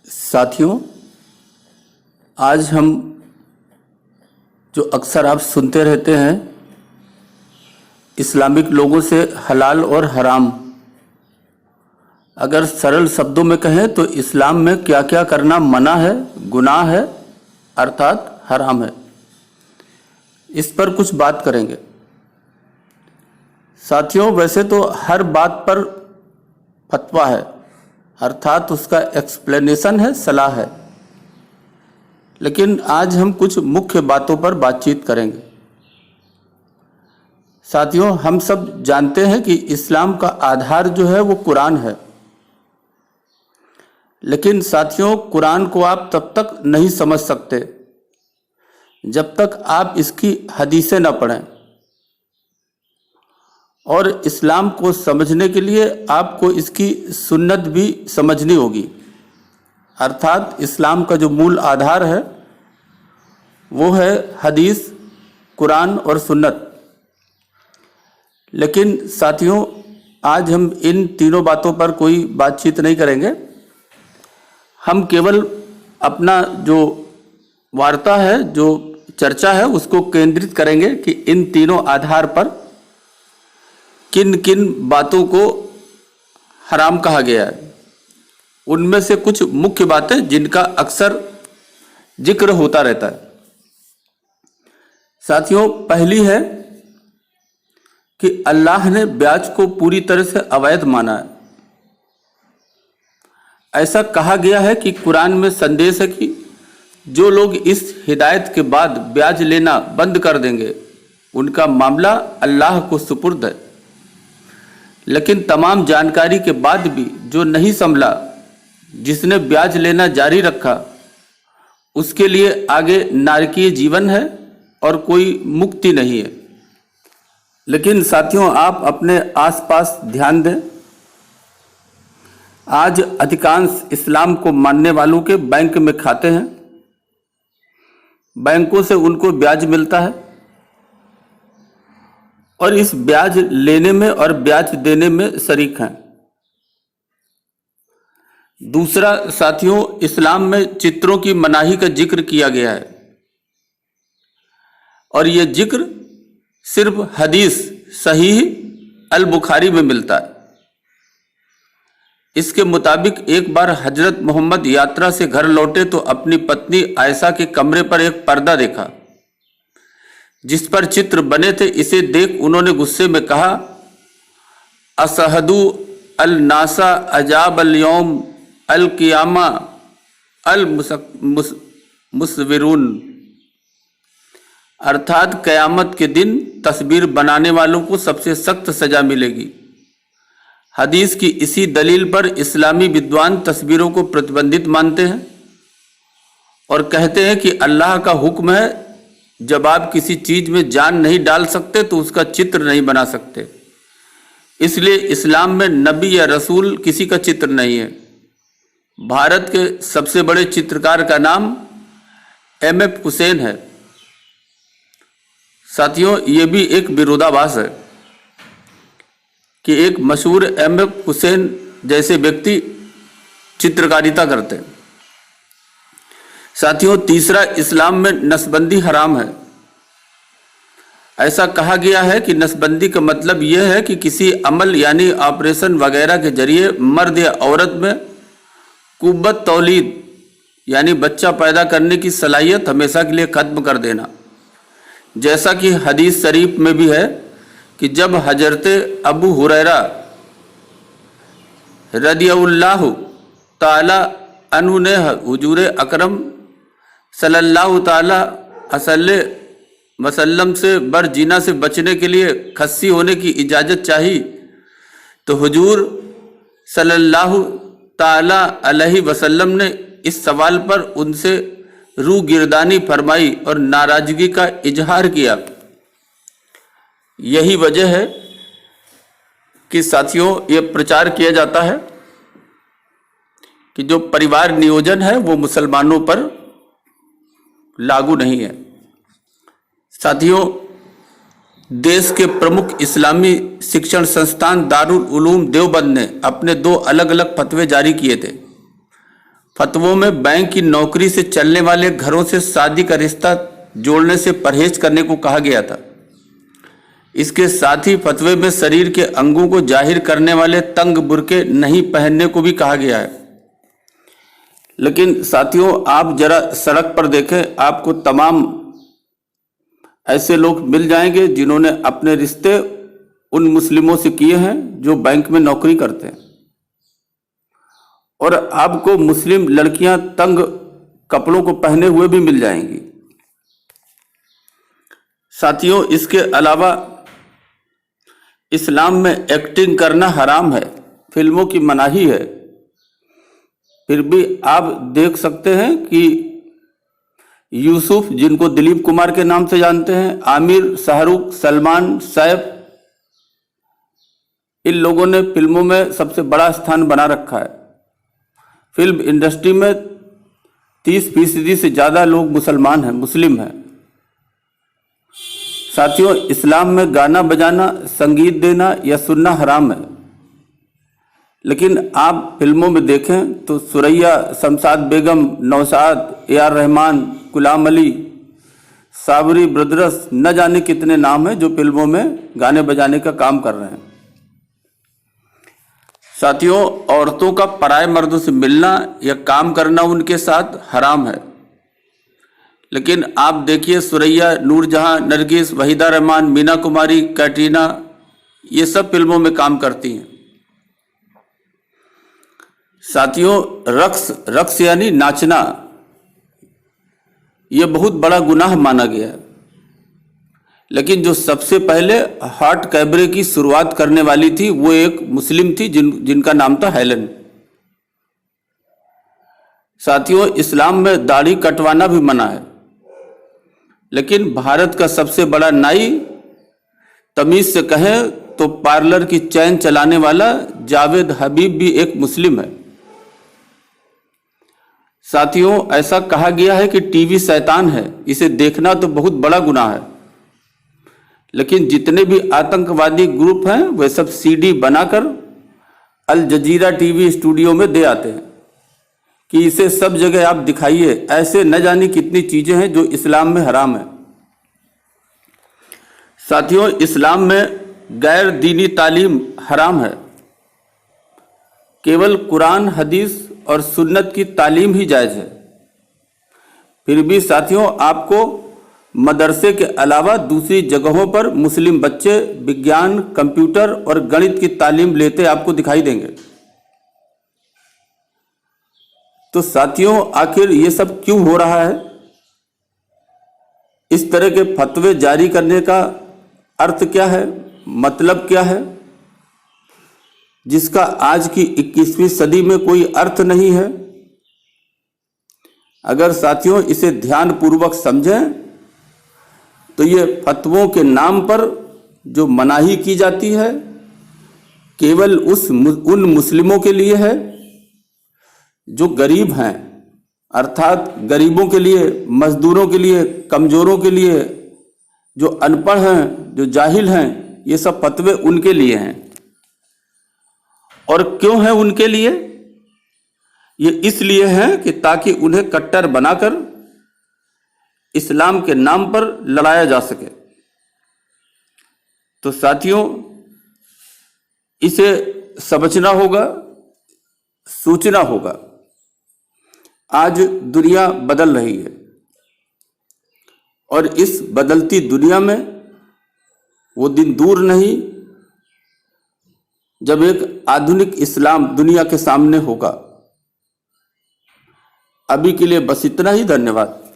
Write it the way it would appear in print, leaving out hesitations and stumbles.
साथियों, आज हम जो अक्सर आप सुनते रहते हैं इस्लामिक लोगों से हलाल और हराम, अगर सरल शब्दों में कहें तो इस्लाम में क्या क्या करना मना है, गुनाह है, अर्थात हराम है। इस पर कुछ बात करेंगे। साथियों, वैसे तो हर बात पर फतवा है, अर्थात उसका एक्सप्लेनेशन है, सलाह है, लेकिन आज हम कुछ मुख्य बातों पर बातचीत करेंगे। साथियों, हम सब जानते हैं कि इस्लाम का आधार जो है वो कुरान है, लेकिन साथियों कुरान को आप तब तक नहीं समझ सकते जब तक आप इसकी हदीसें न पढ़ें। और इस्लाम को समझने के लिए आपको इसकी सुन्नत भी समझनी होगी, अर्थात इस्लाम का जो मूल आधार है वो है हदीस, कुरान और सुन्नत। लेकिन साथियों, आज हम इन तीनों बातों पर कोई बातचीत नहीं करेंगे। हम केवल अपना जो वार्ता है, जो चर्चा है, उसको केंद्रित करेंगे कि इन तीनों आधार पर किन किन बातों को हराम कहा गया है। उनमें से कुछ मुख्य बातें जिनका अक्सर जिक्र होता रहता है। साथियों, पहली है कि अल्लाह ने ब्याज को पूरी तरह से अवैध माना है। ऐसा कहा गया है कि कुरान में संदेश है कि जो लोग इस हिदायत के बाद ब्याज लेना बंद कर देंगे उनका मामला अल्लाह को सुपुर्द है। लेकिन तमाम जानकारी के बाद भी जो नहीं संभला, जिसने ब्याज लेना जारी रखा, उसके लिए आगे नारकीय जीवन है और कोई मुक्ति नहीं है। लेकिन साथियों, आप अपने आसपास ध्यान दें। आज अधिकांश इस्लाम को मानने वालों के बैंक में खाते हैं, बैंकों से उनको ब्याज मिलता है और इस ब्याज लेने में और ब्याज देने में शरीक हैं। दूसरा साथियों, इस्लाम में चित्रों की मनाही का जिक्र किया गया है और यह जिक्र सिर्फ हदीस सहीह अल बुखारी में मिलता है। इसके मुताबिक एक बार हजरत मोहम्मद यात्रा से घर लौटे तो अपनी पत्नी आयशा के कमरे पर एक पर्दा देखा जिस पर चित्र बने थे। इसे देख उन्होंने गुस्से में कहा, असहदु अल नासा अजाब अल यौम अल कियामा अल मुसविरून, अर्थात कयामत के दिन तस्वीर बनाने वालों को सबसे सख्त सजा मिलेगी। हदीस की इसी दलील पर इस्लामी विद्वान तस्वीरों को प्रतिबंधित मानते हैं और कहते हैं कि अल्लाह का हुक्म है, जब आप किसी चीज में जान नहीं डाल सकते तो उसका चित्र नहीं बना सकते। इसलिए इस्लाम में नबी या रसूल किसी का चित्र नहीं है। भारत के सबसे बड़े चित्रकार का नाम M.F. हुसैन है। साथियों, ये भी एक विरोधाभास है कि एक मशहूर M.F. हुसैन जैसे व्यक्ति चित्रकारिता करते हैं। साथियों, तीसरा, इस्लाम में नसबंदी हराम है। ऐसा कहा गया है कि नसबंदी का मतलब यह है कि किसी अमल यानी ऑपरेशन वगैरह के जरिए मर्द या औरत में कुव्वत तौलीद यानी बच्चा पैदा करने की सलाहियत हमेशा के लिए खत्म कर देना। जैसा कि हदीस शरीफ में भी है कि जब हजरत अबू हुरैरा रदियल्लाहु ताला अन्हु ने हुजूर अकरम सल्लल्लाहु ताला अलैहि वसल्लम से बरजीना से बचने के लिए खस्सी होने की इजाज़त चाही तो हुजूर सल्लल्लाहु ताला अलैहि वसल्लम ने इस सवाल पर उनसे रूह गिरदानी फरमाई और नाराजगी का इजहार किया। यही वजह है कि साथियों, ये प्रचार किया जाता है कि जो परिवार नियोजन है वो मुसलमानों पर लागू नहीं है। साथियों, देश के प्रमुख इस्लामी शिक्षण संस्थान दारुल उलूम देवबंद ने अपने 2 अलग अलग फतवे जारी किए थे। फतवों में बैंक की नौकरी से चलने वाले घरों से शादी का रिश्ता जोड़ने से परहेज करने को कहा गया था। इसके साथ ही फतवे में शरीर के अंगों को जाहिर करने वाले तंग बुर्के नहीं पहनने को भी कहा गया है। लेकिन साथियों, आप जरा सड़क पर देखें, आपको तमाम ऐसे लोग मिल जाएंगे जिन्होंने अपने रिश्ते उन मुस्लिमों से किए हैं जो बैंक में नौकरी करते हैं, और आपको मुस्लिम लड़कियां तंग कपड़ों को पहने हुए भी मिल जाएंगी। साथियों, इसके अलावा इस्लाम में एक्टिंग करना हराम है, फिल्मों की मनाही है। फिर भी आप देख सकते हैं कि यूसुफ, जिनको दिलीप कुमार के नाम से जानते हैं, आमिर, शाहरुख, सलमान, सैफ, इन लोगों ने फिल्मों में सबसे बड़ा स्थान बना रखा है। फिल्म इंडस्ट्री में 30% से ज़्यादा लोग मुसलमान हैं, मुस्लिम हैं। साथियों, इस्लाम में गाना बजाना, संगीत देना या सुनना हराम है। लेकिन आप फिल्मों में देखें तो सुरैया, शमशाद बेगम, नौशाद, ए.आर. रहमान, गुलाम अली, साबरी ब्रदर्स, न जाने कितने नाम हैं जो फिल्मों में गाने बजाने का काम कर रहे हैं। साथियों, औरतों का पराये मर्दों से मिलना या काम करना उनके साथ हराम है। लेकिन आप देखिए, सुरैया, नूरजहां, नरगिस, वहीदा रहमान, मीना कुमारी, कैटरीना, ये सब फिल्मों में काम करती हैं। साथियों, रक्स यानी नाचना, ये बहुत बड़ा गुनाह माना गया है। लेकिन जो सबसे पहले हॉट कैबरे की शुरुआत करने वाली थी वो एक मुस्लिम थी जिनका नाम था हेलन। साथियों, इस्लाम में दाढ़ी कटवाना भी मना है। लेकिन भारत का सबसे बड़ा नाई, तमीज से कहें तो पार्लर की चैन चलाने वाला जावेद हबीब भी एक मुस्लिम है। साथियों, ऐसा कहा गया है कि टीवी शैतान है, इसे देखना तो बहुत बड़ा गुनाह है। लेकिन जितने भी आतंकवादी ग्रुप हैं वे सब सीडी बनाकर अल जजीरा टीवी स्टूडियो में दे आते हैं कि इसे सब जगह आप दिखाइए। ऐसे न जाने कितनी चीजें हैं जो इस्लाम में हराम है। साथियों, इस्लाम में गैर दीनी तालीम हराम है। केवल कुरान, हदीस और सुन्नत की तालीम ही जायज़ है। फिर भी साथियों, आपको मदरसे के अलावा दूसरी जगहों पर मुस्लिम बच्चे विज्ञान, कंप्यूटर और गणित की तालीम लेते आपको दिखाई देंगे। तो साथियों, आखिर ये सब क्यों हो रहा है? इस तरह के फतवे जारी करने का अर्थ क्या है, मतलब क्या है, जिसका आज की 21वीं सदी में कोई अर्थ नहीं है? अगर साथियों इसे ध्यानपूर्वक समझें तो ये फतवों के नाम पर जो मनाही की जाती है केवल उन मुस्लिमों के लिए है जो गरीब हैं, अर्थात गरीबों के लिए, मजदूरों के लिए, कमजोरों के लिए, जो अनपढ़ हैं, जो जाहिल हैं, ये सब फतवे उनके लिए हैं। और क्यों है उनके लिए? ये इसलिए है कि ताकि उन्हें कट्टर बनाकर इस्लाम के नाम पर लड़ाया जा सके। तो साथियों, इसे समझना होगा, सोचना होगा। आज दुनिया बदल रही है और इस बदलती दुनिया में वो दिन दूर नहीं जब एक आधुनिक इस्लाम दुनिया के सामने होगा। अभी के लिए बस इतना ही। धन्यवाद।